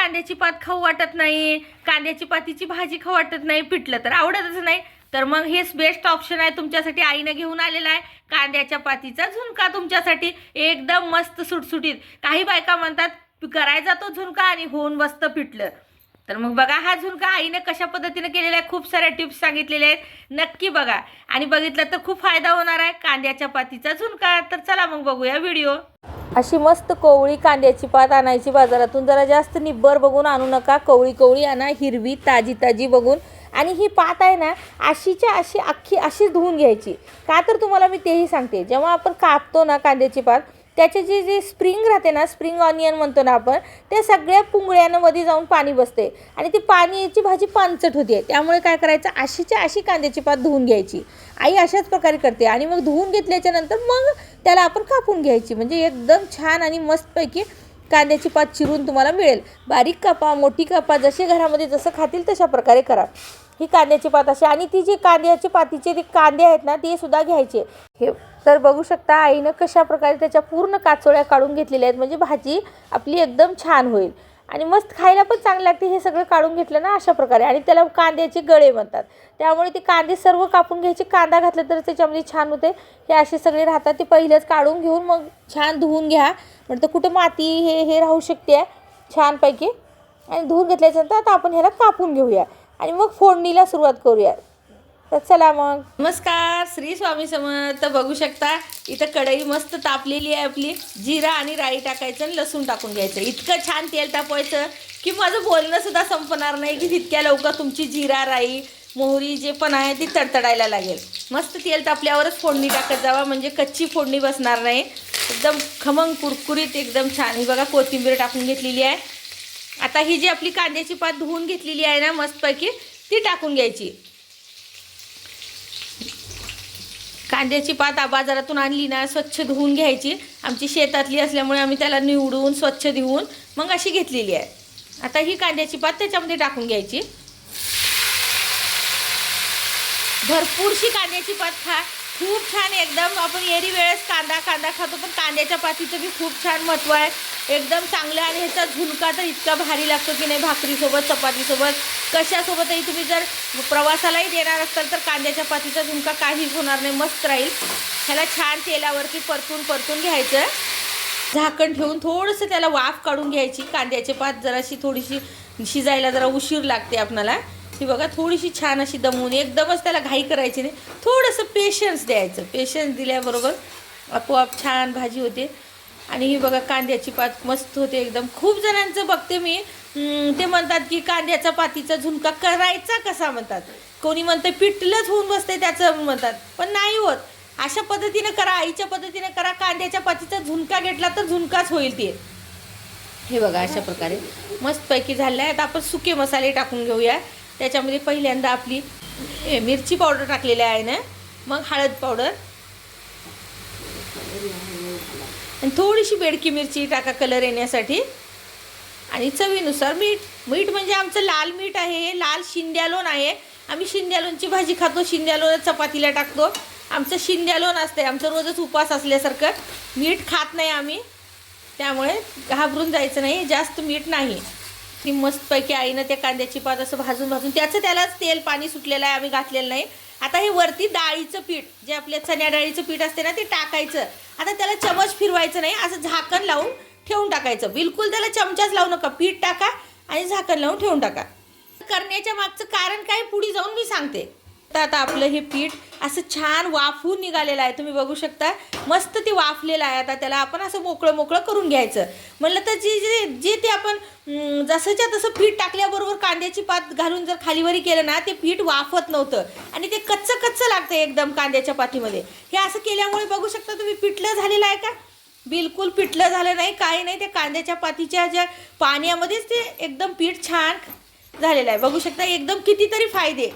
कांद्याची पात खाऊ वाटत नाही, कांद्याची पातीची भाजी खाऊ वाटत नाही, पिठलं तर आवडतच नाही, तर मग हेच बेस्ट ऑप्शन आहे तुमच्यासाठी. आईने घेऊन आलेला आहे कांद्याच्या पातीचा झुणका तुमच्यासाठी, एकदम मस्त सुटसुटीत. काही बायका म्हणतात करायचा तो झुणका आणि होऊन बसतं पिठलं. तर मग बघा हा झुणका आईने कशा पद्धतीने केलेला आहे, खूप साऱ्या टिप्स सांगितलेल्या आहेत, नक्की बघा आणि बघितलं तर खूप फायदा होणार आहे कांद्याच्या पातीचा झुणका. तर चला मग बघूया व्हिडिओ. अशी मस्त कोवळी कांद्याची पात आणायची बाजारातून, जरा जास्त निब्बर बघून आणू नका, कवळी कवळी आणा, हिरवी ताजी ताजी बघून. आणि ही पात आहे ना अशीच्या अशी अख्खी अशीच धुवून घ्यायची. का तर तुम्हाला मी तेही सांगते, जेव्हा आपण कापतो ना कांद्याची पात, त्याचे जे स्प्रिंग राहते ना, स्प्रिंग ऑनियन म्हणतो ना आपण, त्या सगळ्या पुंगळ्यांमध्ये जाऊन पाणी बसते आणि ती पाण्याची भाजी पानचट होते. त्यामुळे काय करायचं, अशीच्या अशी कांद्याची पात धुवून घ्यायची. आई अशाच प्रकारे करते आणि मग धुवून घेतल्याच्या नंतर मग त्याला आपण कापून घ्यायची, म्हणजे एकदम छान आणि मस्तपैकी कांद्याची पात चिरून तुम्हाला मिळेल. बारीक कापा, मोठी कापा, जसे घरामध्ये जसं खातील तशा प्रकारे करा ही कांद्याची पात अशी. आणि ती जी कांद्याची पातीचे ते कांदे आहेत ना ते सुद्धा घ्यायचे. हे तर बघू शकता आईनं कशा प्रकारे त्याच्या पूर्ण काचोळ्या काढून घेतलेल्या आहेत, म्हणजे भाजी आपली एकदम छान होईल आणि मस्त खायला पण चांगली लागते. हे सगळं काढून घेतलं ना अशा प्रकारे, आणि त्याला कांद्याचे गळे म्हणतात. त्यामुळे ते कांदे सर्व कापून घ्यायचे, कांदा घातला तर त्याच्यामध्ये छान होते. हे असे सगळे राहतात ते पहिलेच काढून घेऊन मग छान धुवून घ्या, म्हणजे कुठं माती हे राहू शकते छानपैकी. आणि धुवून घेतल्यानंतर आता आपण ह्याला कापून घेऊया आणि मग फोडणीला सुरुवात करूया. तर चला मग. नमस्कार, श्री स्वामी समर्थ. बघू शकता इथं कढई मस्त तापलेली आहे आपली. जिरा आणि राई टाकायचं आणि लसूण टाकून घ्यायचं. इतकं छान तेल तापवायचं की माझं बोलणं सुद्धा संपणार नाही, की तितक्या लवकर तुमची जिरा राई मोहरी जे पण आहे ती तडतडायला लागेल. मस्त तेल तापल्यावरच फोडणी टाकत जावा, म्हणजे कच्ची फोडणी बसणार नाही, एकदम खमंग कुरकुरीत एकदम छान. ही बघा कोथिंबीर टाकून घेतलेली आहे. आता ही जी आपली कांद्याची पात धुवून घेतलेली आहे ना मस्तपैकी, ती टाकून घ्यायची. कांद्याची पात बाजारातून आणली ना स्वच्छ धुवून घ्यायची. आमची शेतातली असल्यामुळे आम्ही त्याला निवडून स्वच्छ धुवून मग अशी घेतलेली आहे. आता ही कांद्याची पात त्याच्यामध्ये टाकून घ्यायची. भरपूरशी कांद्याची पात खा, खूप छान एकदम. आपण एरी वेळेस कांदा खातो, पण कांद्याच्या पातीचं बी खूप छान महत्त्व आहे, एकदम चांगलं. आणि ह्याचा झुणका तर इतका भारी लागतो की नाही, भाकरीसोबत चपातीसोबत कशासोबतही तुम्ही जर प्रवासालाही देणार असाल तर कांद्याच्या पातीचा झुणका काहीच होणार नाही, मस्त राहील. ह्याला छान तेलावरती परतून घ्यायचं. झाकण ठेवून थोडंसं त्याला वाफ काढून घ्यायची. कांद्याची पात जराशी थोडीशी शिजायला जरा उशीर लागते आपणाला. ही बघा थोडीशी छान अशी दमवून, एकदमच त्याला घाई करायची नाही, थोडंसं पेशन्स द्यायचं. पेशन्स दिल्याबरोबर आपोआप छान भाजी होते. आणि ही बघा कांद्याची पात मस्त होते एकदम. खूप जणांचं बघते मी, ते म्हणतात की कांद्याचा पातीचा झुणका करायचा कसा म्हणतात. कोणी म्हणते पिठलंच होऊन बसते त्याचं म्हणतात, पण नाही होत. अशा पद्धतीने करा, आईच्या पद्धतीने करा. कांद्याच्या पातीचा झुणका घेतला तर झुणकाच होईल ते. हे बघा अशा प्रकारे मस्तपैकी झालं आहे. आता आपण सुके मसाले टाकून घेऊया. त्याच्यामध्ये पहिल्यांदा आपली मिरची पावडर टाकलेली आहे ना, मग हळद पावडर आणि थोडीशी बेडकी मिरची टाका कलर येण्यासाठी, आणि चवीनुसार मीठ. मीठ म्हणजे आमचं लाल मीठ आहे, लाल शिंद्यालोण आहे. आम्ही शिंद्यालोणची भाजी खातो, शिंद्यालोण चपातीला टाकतो. आमचं शिंद्यालोण असते, आमचं रोजच उपवास असल्यासारखं. मीठ खात नाही आम्ही, त्यामुळे घाबरून जायचं नाही, जास्त मीठ नाही. ती मस्तपैकी आईनं त्या कांद्याची पात असं भाजून त्यालाच तेल पाणी सुटलेलं आहे, आम्ही घातलेलं नाही. आता हे वरती डाळीचं पीठ, जे आपल्या चण्या डाळीचं पीठ असते ना, ते टाकायचं. आता त्याला चमच फिरवायचं नाही, असं झाकण लावून ठेवून टाकायचं. बिलकुल त्याला चमचाच लावू नका, पीठ टाका आणि झाकण लावून ठेवून टाका. करण्याच्या मागचं कारण काय पुढे जाऊन मी सांगते. आता आपलं हे पीठ असं छान वाफून निघालेलं आहे, तुम्ही बघू शकता. मस्त ते वाफलेलं आहे. आता त्याला आपण असं मोकळं करून घ्यायचं. म्हणलं तर जे ते आपण जसंच्या तसं पीठ टाकल्याबरोबर कांद्याची पात घालून जर खालीवरी केलं ना, ते पीठ वाफत नव्हतं आणि ते कच्चं लागतं एकदम कांद्याच्या पातीमध्ये. हे असं केल्यामुळे बघू शकता तुम्ही, पिठलं झालेलं आहे का, बिलकुल पिठलं झालं नाही, काही नाही. त्या कांद्याच्या पातीच्या ज्या पाण्यामध्येच ते एकदम पीठ छान झालेलं आहे. बघू शकता एकदम कितीतरी फायदे.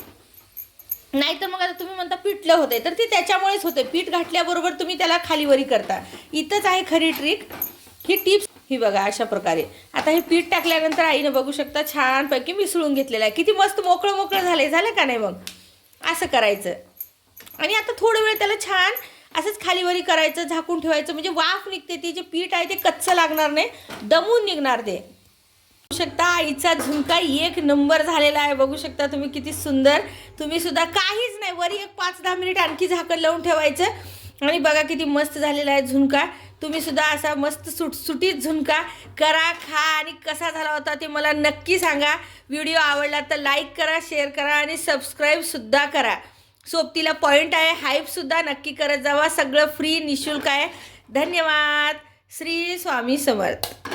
नाही तर मग आता तुम्ही म्हणता पिठलं होते, तर ते त्याच्यामुळेच होते, पीठ घातल्याबरोबर तुम्ही त्याला खालीवरी करता. इथंच आहे खरी ट्रिक, ही टिप्स. ही बघा अशा प्रकारे. आता हे पीठ टाकल्यानंतर आईनं बघू शकता छानपैकी मिसळून घेतलेलं आहे. किती मस्त मोकळं झालं का नाही. मग असं करायचं आणि आता थोडं वेळ त्याला छान असंच खालीवरी करायचं, झाकून ठेवायचं, म्हणजे वाफ निघते. ते जे पीठ आहे ते कच्चं लागणार नाही, दमून निघणार ते. बघू शकता आईचा झुणका एक नंबर झालेला आहे. बघू शकता तुम्ही किती सुंदर. तुम्ही सुद्धा काहीच नाही, वरी एक 5-10 मिनिट आणखी झाकण लावून ठेवायचं आणि बघा किती मस्त झालेला आहे झुणका. तुम्ही सुद्धा असा मस्त सुटसुटीत झुणका करा, खा आणि कसा झाला होता ते मला नक्की सांगा. व्हिडिओ आवडला तर लाईक करा, शेअर करा आणि सबस्क्राईबसुद्धा करा. सोबतीला पॉईंट आहे, हाईपसुद्धा नक्की करत जावा. सगळं फ्री निशुल्क आहे. धन्यवाद. श्री स्वामी समर्थ.